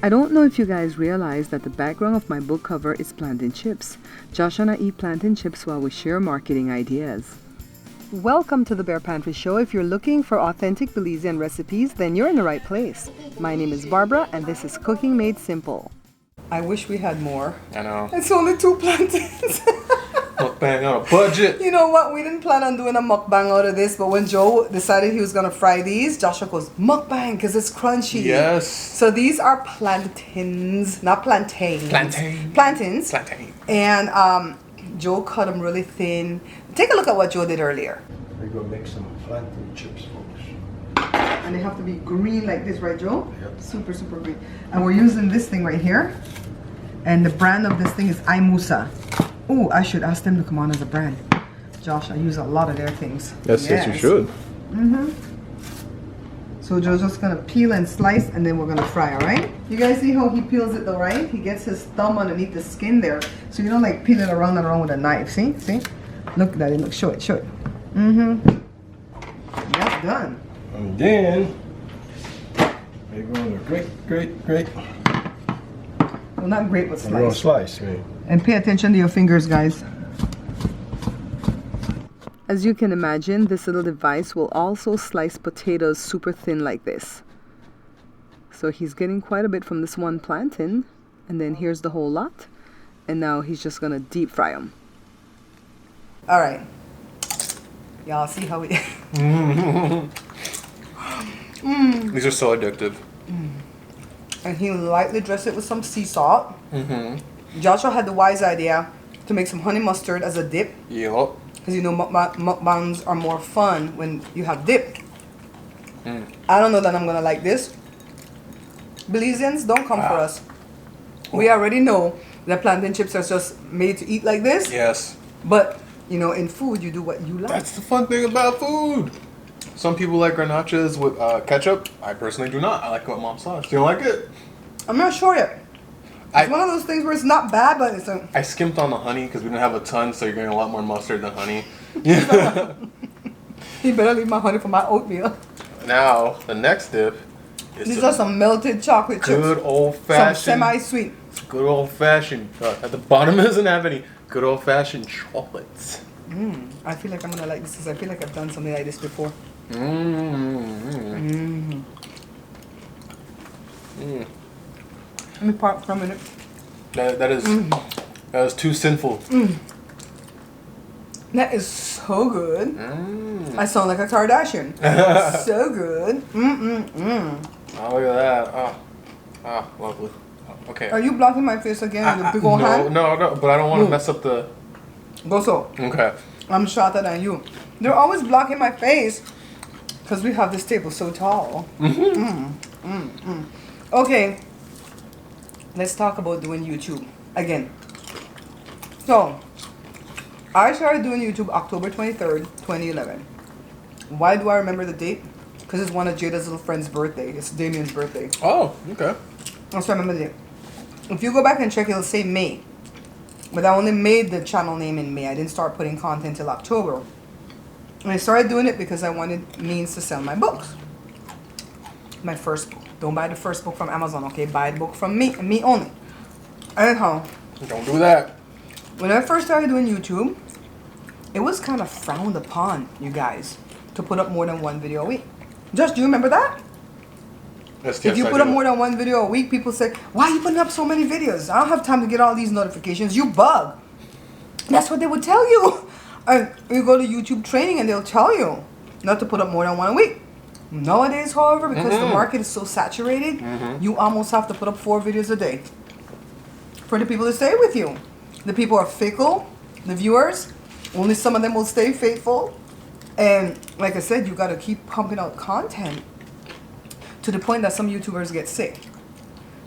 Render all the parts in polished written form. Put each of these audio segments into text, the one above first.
I don't know if you guys realize that the background of my book cover is plantain chips. Josh and I eat plantain chips while we share marketing ideas. Welcome to the Bear Pantry Show. If you're looking for authentic Belizean recipes, then you're in the right place. My name is Barbara and this is Cooking Made Simple. I wish we had more. I know. It's only 2 plantains. Mukbang on a budget. You know what? We didn't plan on doing a mukbang out of this, but when Joe decided he was going to fry these, Joshua goes, mukbang, because it's crunchy. Yes. So these are plantains, not plantains. Plantain. Plantains. Plantain. And Joe cut them really thin. Take a look at what Joe did earlier. We're going to make some plantain chips, folks. And they have to be green like this, right, Joe? Yep. Super, super green. And we're using this thing right here. And the brand of this thing is Musa. Oh, I should ask them to come on as a brand. Josh, I use a lot of their things. Yes, you should. So Joe's just gonna peel and slice and then we're gonna fry, alright? You guys see how he peels it though, right? He gets his thumb underneath the skin there. So you don't like peel it around and around with a knife, see? See? Look, Daddy, look, show it, show it. That's done. And then we're going to grate. Well, not great, but We're going to slice. slice, right? And pay attention to your fingers, guys. As you can imagine, this little device will also slice potatoes super thin like this. So he's getting quite a bit from this one plantain. And then here's the whole lot. And now he's just going to deep fry them. All right. Y'all see how we... These are so addictive. And he lightly dressed it with some sea salt. Joshua had the wise idea to make some honey mustard as a dip. Yep. Because you know mukbangs are more fun when you have dip. I don't know that I'm going to like this. Belizeans, don't come for us. We already know that plantain chips are just made to eat like this. Yes. But, you know, in food, you do what you like. That's the fun thing about food. Some people like garnachas with ketchup. I personally do not. I like what Mom sauce. Do you like it? I'm not sure yet. It's one of those things where it's not bad, but it's a... I skimped on the honey because we didn't have a ton, so you're getting a lot more mustard than honey. You better leave my honey for my oatmeal. Now, the next dip is These are some melted chocolate chips. good old-fashioned... Some semi-sweet. Good old-fashioned... at the bottom doesn't have any. Good old-fashioned chocolates. I feel like I'm going to like this because I feel like I've done something like this before. Let me park for a minute. That is too sinful. That is so good. I sound like a Kardashian. So good. Oh, look at that. Oh, lovely. Okay. Are you blocking my face again with your big old hand? No, but I don't want to mess up the... Go so. Okay. I'm shorter than you. They're always blocking my face because we have this table so tall. Okay. Let's talk about doing YouTube again. So, I started doing YouTube October 23rd, 2011. Why do I remember the date? Because it's one of Jada's little friend's birthday. It's Damien's birthday. Oh, okay. That's why I remember the date. If you go back and check, it'll say May. But I only made the channel name in May. I didn't start putting content till October. And I started doing it because I wanted means to sell my books. My first book. Don't buy the first book from Amazon, okay? Buy the book from me, and me only. Anyhow. Don't do that. When I first started doing YouTube, it was kind of frowned upon, you guys, to put up more than one video a week. Josh, do you remember that? Yes, If you put up more than one video a week, people say, why are you putting up so many videos? I don't have time to get all these notifications. You bug. That's what they would tell you. And you go to YouTube training and they'll tell you not to put up more than one a week. Nowadays, however, because the market is so saturated, you almost have to put up 4 videos a day for the people to stay with you. The people are fickle, the viewers. Only some of them will stay faithful. And like I said, you got to keep pumping out content to the point that some YouTubers get sick.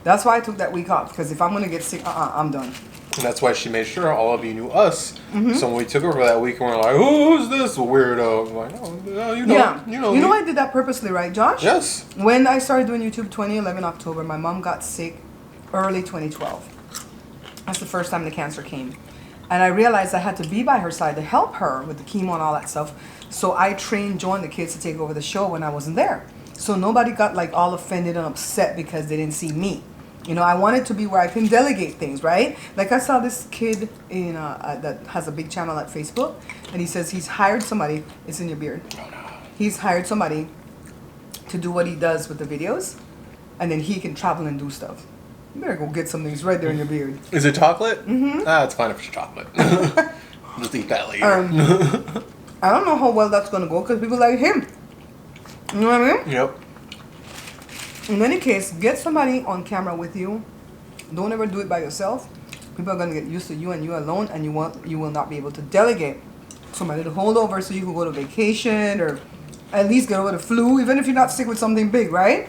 That's why I took that week off, because if I'm going to get sick, I'm done. And that's why she made sure all of you knew us. So when we took over that week, we were like, who's this weirdo? I'm like, oh, you know, yeah. you know You know me. I did that purposely, right, Josh? Yes. When I started doing YouTube 2011 October, my mom got sick early 2012. That's the first time the cancer came. And I realized I had to be by her side to help her with the chemo and all that stuff. So I trained Joe and the kids to take over the show when I wasn't there. So nobody got like all offended and upset because they didn't see me. You know, I want it to be where I can delegate things, right? Like I saw this kid in that has a big channel at Facebook, and he says he's hired somebody. It's in your beard. Oh, no. He's hired somebody to do what he does with the videos, and then he can travel and do stuff. You better go get some things right there in your beard. Is it chocolate? Mm-hmm. Ah, it's fine if it's chocolate. Just eat that later. I don't know how well that's gonna go because people like him. You know what I mean? Yep. In any case, get somebody on camera with you. Don't ever do it by yourself. People are gonna get used to you and you alone, and you will not be able to delegate somebody to hold over so you can go to vacation or at least get over the flu, even if you're not sick with something big, right?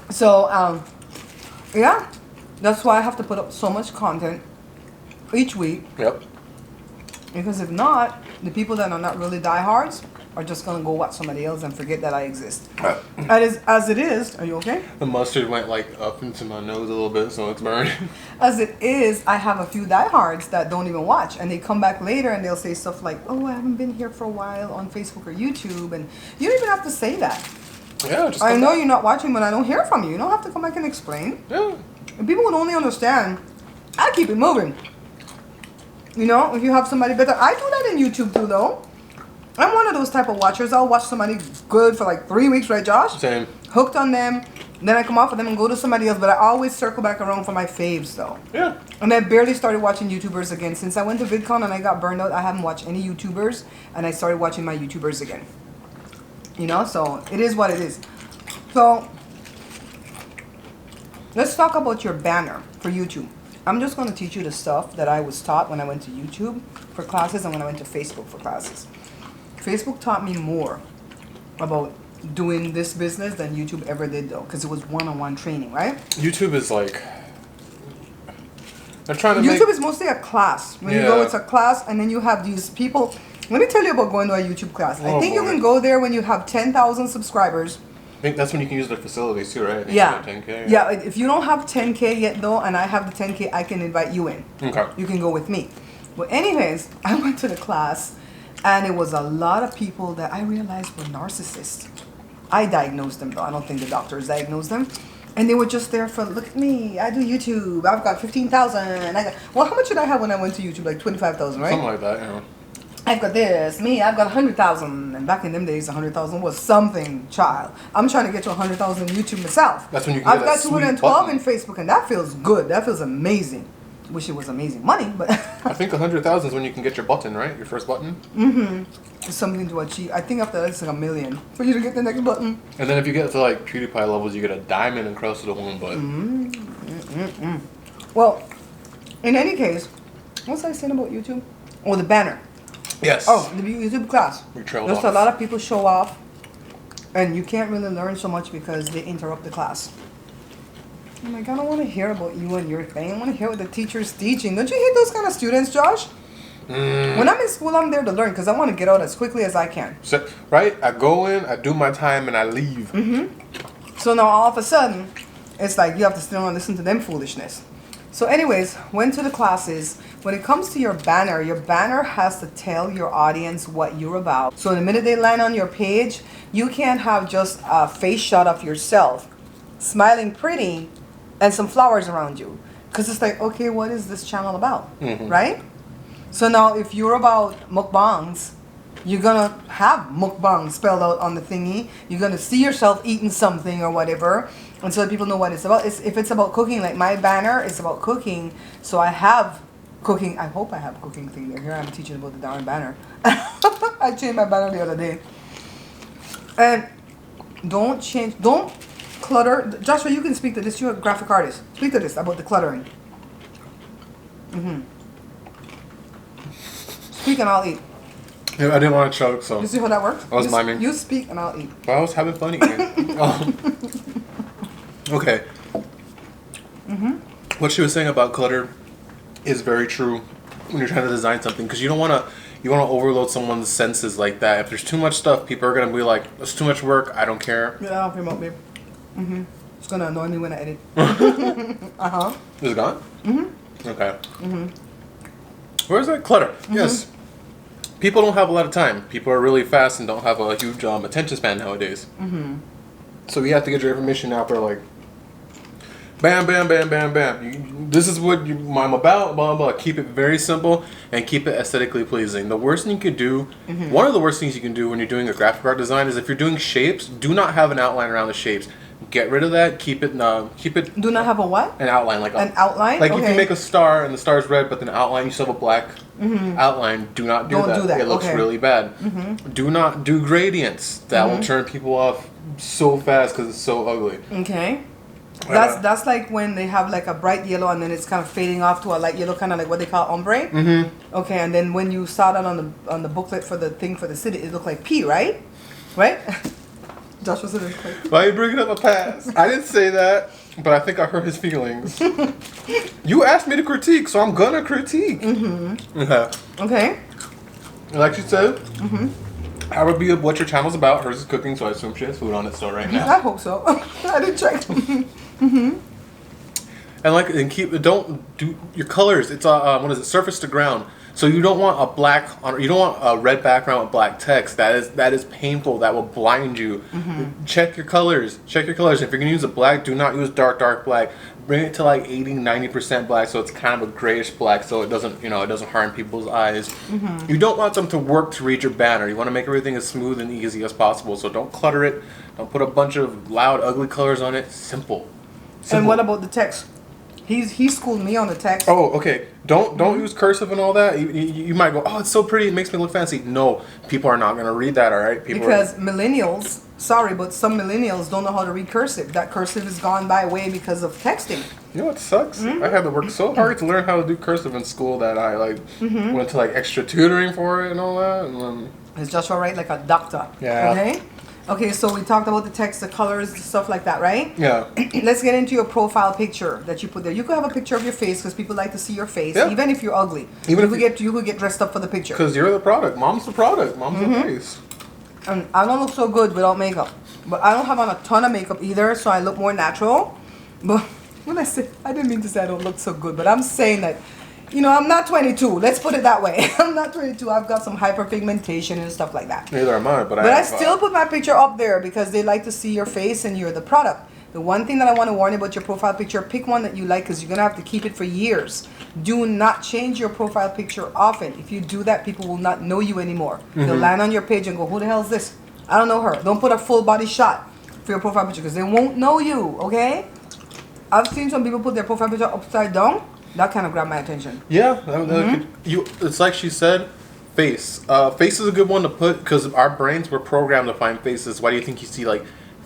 So, yeah, that's why I have to put up so much content each week. Yep. Because if not, the people that are not really diehards are just gonna go watch somebody else and forget that I exist. As it is, are you okay? The mustard went like up into my nose a little bit, so it's burning. As it is, I have a few diehards that don't even watch, and they come back later and they'll say stuff like, "Oh, I haven't been here for a while on Facebook or YouTube," and you don't even have to say that. Yeah, just. I know you're not watching, but I don't hear from you. You don't have to come back and explain. Yeah. If people would only understand, I keep it moving. You know, if you have somebody better, I do that in YouTube too, though. I'm one of those type of watchers. I'll watch somebody good for like 3 weeks, right, Josh? Same. Hooked on them. Then I come off of them and go to somebody else. But I always circle back around for my faves, though. Yeah. And I barely started watching YouTubers again. Since I went to VidCon and I got burned out, I haven't watched any YouTubers. And I started watching my YouTubers again. You know, so it is what it is. So, let's talk about your banner for YouTube. I'm just going to teach you the stuff that I was taught when I went to YouTube for classes and when I went to Facebook for classes. Facebook taught me more about doing this business than YouTube ever did, though, because it was one-on-one training, right? YouTube is like. They're trying to YouTube is mostly a class. When you go, it's a class, and then you have these people. Let me tell you about going to a YouTube class. I think you can go there when you have 10,000 subscribers. I think that's when you can use their facilities too, right? Yeah. 10K, Yeah, if you don't have 10K yet, though, and I have the 10K, I can invite you in. Okay. You can go with me. But anyways, I went to the class, and it was a lot of people that I realized were narcissists. I diagnosed them, though. I don't think the doctors diagnosed them. And they were just there for, look at me, I do YouTube. I've got 15,000. Well, how much did I have when I went to YouTube? Like 25,000, right? Something like that, you know. I've got this. Me, I've got 100,000. And back in them days, 100,000 was something, child. I'm trying to get to 100,000 YouTube myself. That's when you can I've get got that 212 sweet in Facebook, and that feels good. That feels amazing. Wish it was amazing money, but... I think 100,000 is when you can get your button, right? Your first button? Mm-hmm. Something to achieve. I think after that, it's like $1 million for you to get the next button. And then if you get to like PewDiePie levels, you get a diamond across to the one button. Well, in any case, what was I saying about YouTube? Oh, the banner. Yes. Oh, the YouTube class. We trailed Just off. a lot of people show off, and you can't really learn so much because they interrupt the class. I'm like, I don't want to hear about you and your thing. I want to hear what the teacher's teaching. Don't you hate those kind of students, Josh? When I'm in school, I'm there to learn because I want to get out as quickly as I can. So, right? I go in, I do my time, and I leave. So now all of a sudden, it's like you have to still listen to them foolishness. So anyways, went to the classes. When it comes to your banner has to tell your audience what you're about. So the minute they land on your page, you can't have just a face shot of yourself, smiling pretty, and some flowers around you. Because it's like, okay, what is this channel about, right? So now if you're about mukbangs, you're going to have mukbang spelled out on the thingy. You're going to see yourself eating something or whatever. And so that people know what it's about. If it's about cooking, like my banner is about cooking. So I have cooking. I hope I have cooking thing there. Here I'm teaching about the darn banner. I changed my banner the other day. And don't clutter. Joshua, you can speak to this. You're a graphic artist. Speak to this about the cluttering. Speak and I'll eat. Yeah, I didn't want to choke, so. You see how that works? I was miming. You speak and I'll eat. Well, I was having fun eating. Okay. What she was saying about clutter is very true when you're trying to design something, because you don't want to overload someone's senses like that. If there's too much stuff, people are gonna be like, "It's too much work. I don't care." Yeah, I'll promote me. It's gonna annoy me when I edit. Is it gone? Okay. Where's that clutter? Yes. People don't have a lot of time. People are really fast and don't have a huge attention span nowadays. So you have to get your information out there like Bam, bam, bam, bam, bam. This is what I'm about, blah, blah, blah. Keep it very simple and keep it aesthetically pleasing. The worst thing you could do, one of the worst things you can do when you're doing a graphic art design is if you're doing shapes, do not have an outline around the shapes. Get rid of that. Keep it. Do not have a what? An outline, like an outline. Like if you make a star and the star is red, but then outline you still have a black outline. Do not do Don't that. do that. It looks really bad. Do not do gradients. That will turn people off so fast because it's so ugly. Okay. That's like when they have like a bright yellow and then it's kind of fading off to a light yellow, kind of like what they call ombre. Okay, and then when you saw that on the booklet for the thing for the city, it looked like pea, right? Right? Joshua said it's like, why are you bringing up a past? I didn't say that, but I think I hurt his feelings. You asked me to critique, so I'm gonna critique. Okay. Okay. Like she said, I would be what your channel's about. Hers is cooking, so I assume she has food on it still right now. I hope so. I didn't check. And don't do your colors. It's what is it? Surface to ground. So you don't want you don't want a red background with black text. That is painful. That will blind you. Check your colors. Check your colors. If you're gonna use a black, do not use dark black. Bring it to like 80-90% black, so it's kind of a grayish black, so it doesn't harm people's eyes. You don't want them to work to read your banner. You want to make everything as smooth and easy as possible. So don't clutter it. Don't put a bunch of loud, ugly colors on it. Simple. And what about the text? He schooled me on the text. Oh, okay. Don't use cursive and all that. You might go, oh, it's so pretty. It makes me look fancy. No, people are not going to read that, all right? Millennials, sorry, but some millennials don't know how to read cursive. That cursive has gone by way because of texting. You know what sucks? I had to work so hard to learn how to do cursive in school that I went to extra tutoring for it and all that. And then... Is Joshua right? Like a doctor. Yeah. Okay. Okay, so we talked about the text, the colors, stuff like that, right? Yeah. Let's get into your profile picture that you put there. You could have a picture of your face because people like to see your face, even if you're ugly. You could get dressed up for the picture. Because you're the product. Mom's the product. Mom's the face. And I don't look so good without makeup. But I don't have on a ton of makeup either, so I look more natural. But when I didn't mean to say I don't look so good, but I'm saying that, I'm not 22. Let's put it that way. I'm not 22. I've got some hyperpigmentation and stuff like that. Neither am I, but I still put my picture up there because they like to see your face and you're the product. The one thing that I want to warn you about your profile picture, pick one that you like because you're going to have to keep it for years. Do not change your profile picture often. If you do that, people will not know you anymore. They'll land on your page and go, who the hell is this? I don't know her. Don't put a full body shot for your profile picture because they won't know you, okay? I've seen some people put their profile picture upside down. That kind of grabbed my attention. Yeah, it's like she said, face. Face is a good one to put because our brains were programmed to find faces. Why do you think you see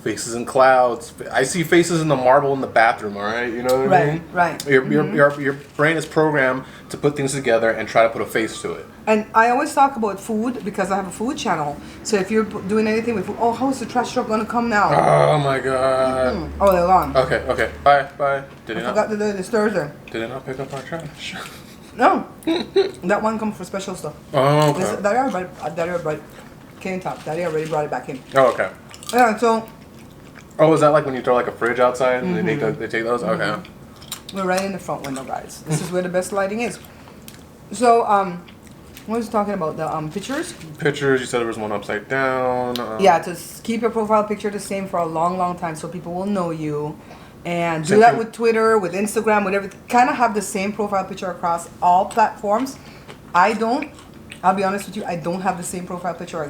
faces in clouds? I see faces in the marble in the bathroom. All right, you know what I mean? Right. Your brain is programmed to put things together and try to put a face to it. And I always talk about food because I have a food channel. So if you're doing anything with food, how's the trash truck gonna come now? Oh my god. Oh, they're gone. Okay. Bye. I forgot to do this Thursday. Did it not pick up our trash? No. That one comes for special stuff. Oh, okay. Daddy already came top. Daddy already brought it back in. Oh, okay. Yeah, so. Oh, is that like when you throw a fridge outside and they take those? Okay. We're right in the front window, guys. This is where the best lighting is. So, what was talking about? The pictures? Pictures, you said there was one upside down. Yeah, to keep your profile picture the same for a long, long time so people will know you. And do that with Twitter, with Instagram, whatever. Kind of have the same profile picture across all platforms. I'll be honest with you, I don't have the same profile picture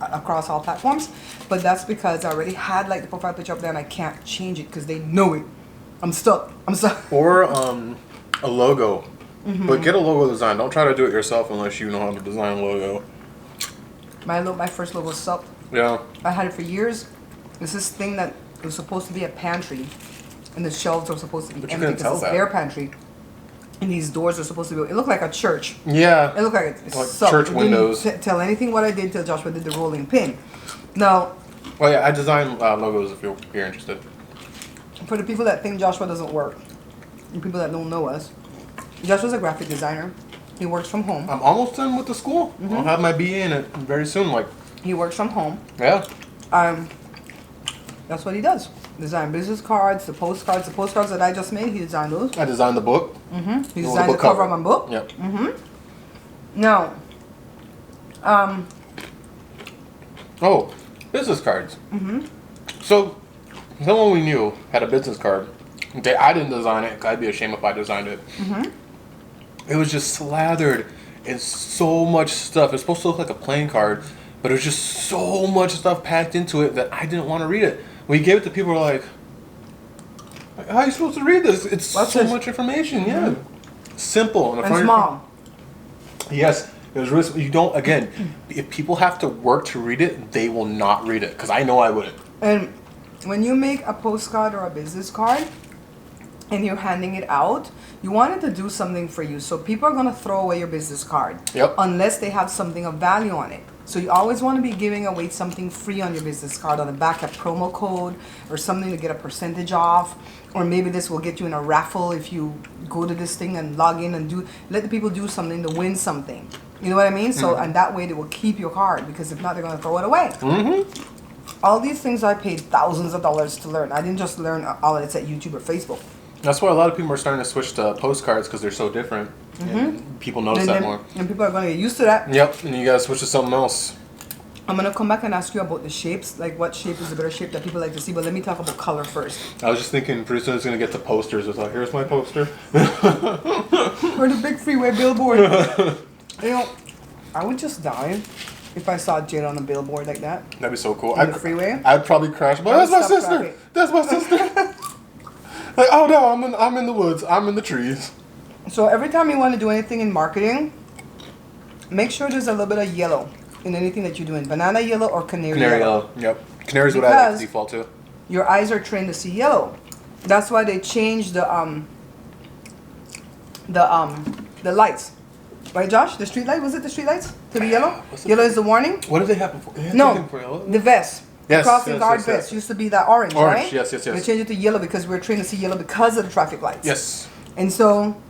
across all platforms. But that's because I already had the profile picture up there and I can't change it because they know it. I'm stuck. Or a logo. But get a logo design. Don't try to do it yourself unless you know how to design a logo. My first logo sucked. Yeah. I had it for years. It's this thing that was supposed to be a pantry, and the shelves are supposed to be empty because it's their pantry. And these doors are supposed to be. It looked like a church. Yeah. It looked like it like sucked. church windows. Didn't tell anything what I did till Joshua did the rolling pin. Now. Oh yeah, I design logos if you're interested. For the people that think Joshua doesn't work, and people that don't know us. Joshua's a graphic designer. He works from home. I'm almost done with the school. I'll have my BA in it very soon. He works from home. Yeah. That's what he does. Design business cards, the postcards that I just made. He designed those. I designed the book. He designed the cover of my book. Yep. Now. Business cards. So, someone we knew had a business card I didn't design it. I'd be ashamed if I designed it. It was just slathered in so much stuff. It's supposed to look like a playing card, but it was just so much stuff packed into it that I didn't want to read it. When you gave it to people, who were like, how are you supposed to read this? It's so much information. Yeah. Simple. And small. Yes. It was really, you don't, again, if people have to work to read it, they will not read it. Because I know I wouldn't. And when you make a postcard or a business card and you're handing it out, you want it to do something for you. So people are going to throw away your business card. Yep. Unless they have something of value on it. So you always want to be giving away something free on your business card, on the back, a promo code or something to get a percentage off. Or maybe this will get you in a raffle if you go to this thing and log in and let the people do something to win something. You know what I mean? So, and that way they will keep your card, because if not, they're going to throw it away. All these things I paid thousands of dollars to learn. I didn't just learn all of it's at YouTube or Facebook. That's why a lot of people are starting to switch to postcards, because they're so different. And people notice that more. And people are going to get used to that. Yep, and you got to switch to something else. I'm going to come back and ask you about the shapes, like what shape is the better shape that people like to see, but let me talk about color first. I was just thinking pretty soon it's going to get to posters. It's like, here's my poster. Or the big freeway billboard. You know, I would just die if I saw Jade on a billboard like that. That'd be so cool. On the freeway. I'd probably crash. But that's my sister. Traffic. That's my sister. Like, oh no, I'm in the woods. I'm in the trees. So every time you want to do anything in marketing, make sure there's a little bit of yellow in anything that you're doing. Banana yellow or canary yellow. Yep. Canary's what I like to default to. Your eyes are trained to see yellow. That's why they changed the lights. Right, Josh? The street light? Was it the street lights? To be yellow? Yellow is the warning? What did they have before? No, the vest. Yes, crossing guard vest used to be that orange, right? Yes. They changed it to yellow because we're trained to see yellow because of the traffic lights. Yes. And so,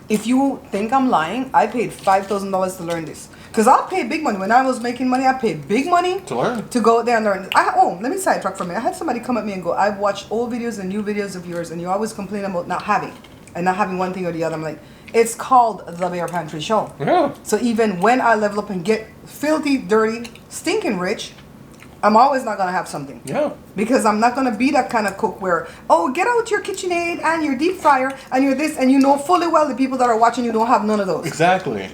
if you think I'm lying, I paid $5,000 to learn this. Because I'll pay big money. When I was making money, I paid big money to learn. To go there and learn. Let me sidetrack for a minute. I had somebody come at me and go, I've watched old videos and new videos of yours, and you always complain about not having one thing or the other. I'm like, it's called the Bear Pantry Show. Yeah. So even when I level up and get filthy, dirty, stinking rich, I'm always not going to have something. Yeah. Because I'm not going to be that kind of cook where, get out your KitchenAid and your deep fryer and your this, and you know fully well the people that are watching you don't have none of those. Exactly.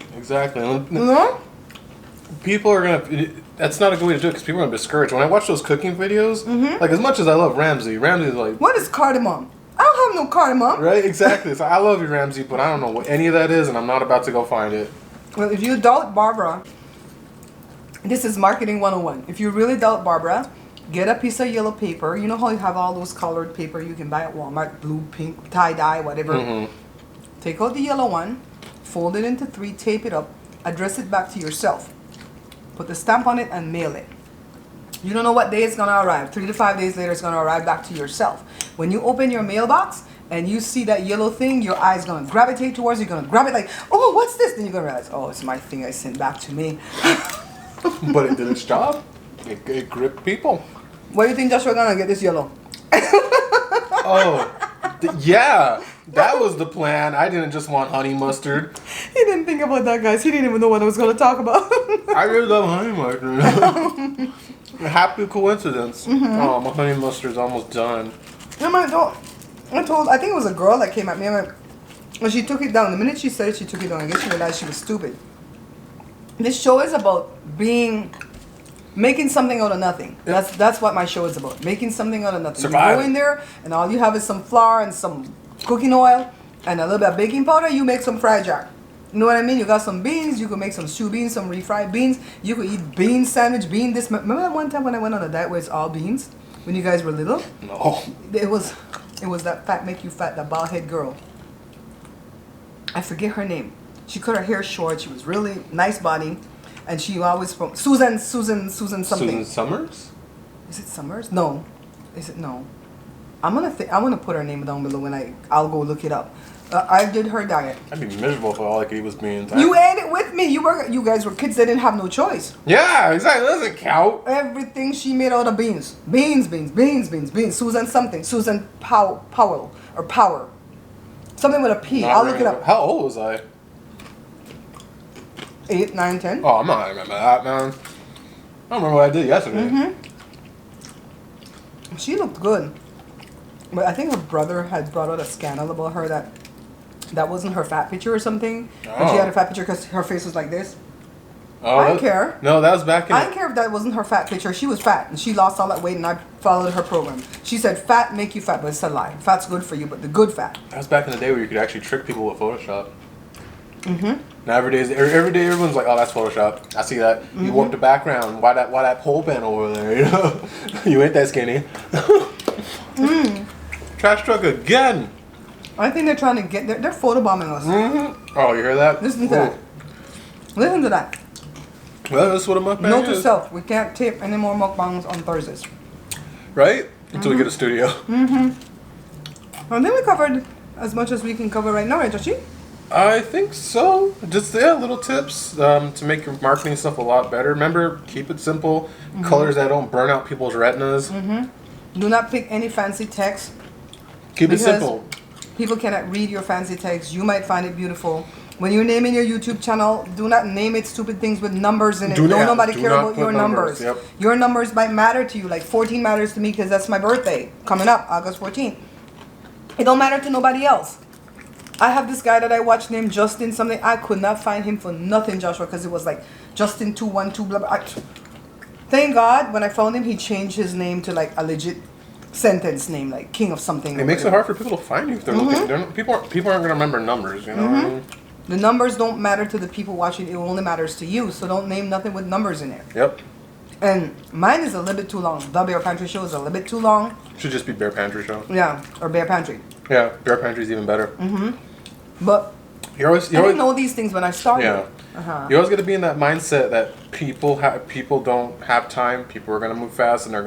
People are going to... That's not a good way to do it because people are going to be discouraged. When I watch those cooking videos, like as much as I love Ramsay's like... What is cardamom? I don't have no cardamom. Right, exactly. So I love you, Ramsay, but I don't know what any of that is, and I'm not about to go find it. Well, if you doubt Barbara, this is marketing 101. If you really doubt Barbara, get a piece of yellow paper. You know how you have all those colored paper you can buy at Walmart, blue, pink, tie-dye, whatever. Take out the yellow one, fold it into 3, tape it up, address it back to yourself. Put the stamp on it and mail it. You don't know what day it's going to arrive. 3 to 5 days later, it's going to arrive back to yourself. When you open your mailbox and you see that yellow thing, your eye's going to gravitate towards it. You're going to grab it like, oh, what's this? Then you're going to realize, oh, it's my thing I sent back to me. But it did its job. It gripped people. What do you think Joshua going to get this yellow? Yeah. That was the plan. I didn't just want honey mustard. He didn't think about that, guys. He didn't even know what I was going to talk about. I really love honey mustard. Happy coincidence. Oh, my honey mustard's almost done. I think it was a girl that came at me. And she took it down. The minute she said it, she took it down. I guess she realized she was stupid. This show is about making something out of nothing. Yep. That's what my show is about. Making something out of nothing. Survive. You go in there and all you have is some flour and some cooking oil and a little bit of baking powder. You make some fried jack. You know what I mean? You got some beans. You could make some stew beans, some refried beans. You could eat bean sandwich, bean this. Remember that one time when I went on a diet where it's all beans? When you guys were little? No. It was that fat make you fat, that bald head girl. I forget her name. She cut her hair short. She was really nice body. And she always from Susan something. Susan Summers? Is it Summers? No. Is it no? I'm gonna put her name down below when I'll go look it up. I did her diet. I'd be miserable if all I could eat was beans. You ate it with me. You guys were kids that didn't have no choice. Yeah, exactly. That doesn't count. Everything she made out of beans. Beans. Susan something. Susan Powell or Power. Something with a P. I'll look it up. How old was I? 8, 9, 10. Oh, I'm not remember that, man. I don't remember what I did yesterday. She looked good. But I think her brother had brought out a scandal about her that wasn't her fat picture or something. And she had a fat picture because her face was like this. Oh, I don't care. No, that was back in. I don't care if that wasn't her fat picture. She was fat and she lost all that weight and I followed her program. She said fat make you fat, but it's a lie. Fat's good for you, but the good fat. That was back in the day where you could actually trick people with Photoshop. Now every day everyone's like, oh, that's Photoshop. I see that. You warped the background. Why that pole pen over there? You know, you ain't that skinny. Trash truck again. I think they're trying to get, they're photobombing us. Oh, you hear that? Listen to that. Listen to that. Well, that's what a mukbang Note to is. self, we can't tape any more mukbangs on Thursdays. Right? Until we get a studio. I think we covered as much as we can cover right now, right, Joshi? I think so. Just little tips to make your marketing stuff a lot better. Remember, keep it simple. Colors that don't burn out people's retinas. Do not pick any fancy text. Keep it Because simple. People cannot read your fancy text. You might find it beautiful. When you're naming your YouTube channel, do not name it stupid things with numbers in it. Don't nobody care about your numbers. Yep. Your numbers might matter to you. Like 14 matters to me because that's my birthday coming up, August 14th. It don't matter to nobody else. I have this guy that I watch named Justin something. I could not find him for nothing, Joshua, because it was like Justin 212 blah blah. Thank God when I found him, he changed his name to like a legit sentence name, like King of something. It makes it hard for people to find you if they're looking. People aren't going to remember numbers, you know what I mean? The numbers don't matter to the people watching. It only matters to you. So don't name nothing with numbers in it. Yep. And mine is a little bit too long. The Bear Pantry Show is a little bit too long. Should just be Bear Pantry Show. Yeah, or Bear Pantry. Yeah, Bear Pantry's even better. But You always I didn't know these things when I started. Yeah. You always got to be in that mindset that people don't have time. People are gonna move fast and they're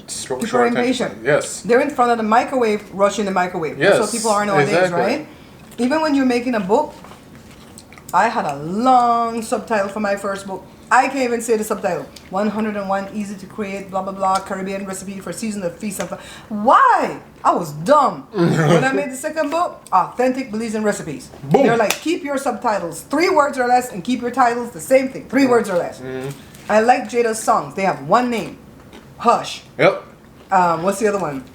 short People are attention. impatient. Yes. They're in front of the microwave, rushing the microwave. Yes, That's what people are nowadays, exactly. right? Even when you're making a book, I had a long subtitle for my first book. I can't even say the subtitle. 101 easy to create, blah, blah, blah, Caribbean recipe for season of feast. Why? I was dumb. When I made the second book, Authentic Beliefs and Recipes. Boom. They're like, keep your subtitles 3 words or less and keep your titles the same thing, 3 words or less. I like Jada's songs. They have one name. Hush. Yep. What's the other one?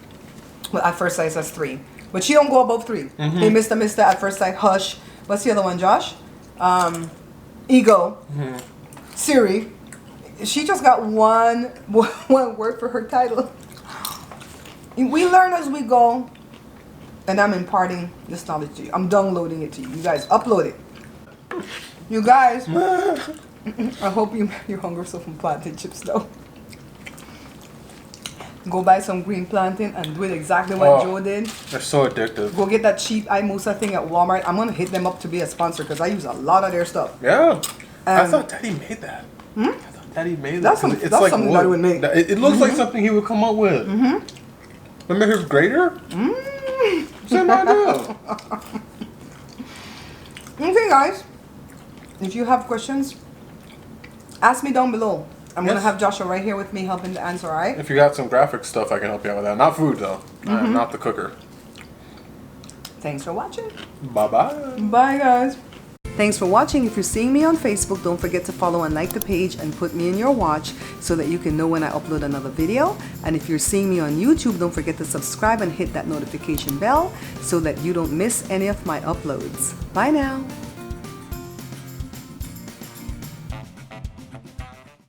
Well, at first sight, that's 3. But she don't go above 3. Hey, Mr. At first sight, hush. What's the other one, Josh? Ego. Siri. She just got one word for her title. We learn as we go. And I'm imparting this knowledge to you. I'm downloading it to you. You guys, upload it. You guys, I hope you're hungry for some plantain chips though. Go buy some green plantain and do it exactly what Joe did. They're so addictive. Go get that cheap iMusa thing at Walmart. I'm going to hit them up to be a sponsor because I use a lot of their stuff. Yeah. I thought Daddy made that. I thought Daddy made that. That's something Daddy would make. It looks like something he would come up with. Remember his grater? Same idea. Okay, guys. If you have questions, ask me down below. I'm going to have Joshua right here with me helping to answer, all right? If you got some graphic stuff, I can help you out with that. Not food, though. Not the cooker. Thanks for watching. Bye-bye. Bye, guys. Thanks for watching. If you're seeing me on Facebook, don't forget to follow and like the page and put me in your watch so that you can know when I upload another video. And if you're seeing me on YouTube, don't forget to subscribe and hit that notification bell so that you don't miss any of my uploads. Bye now.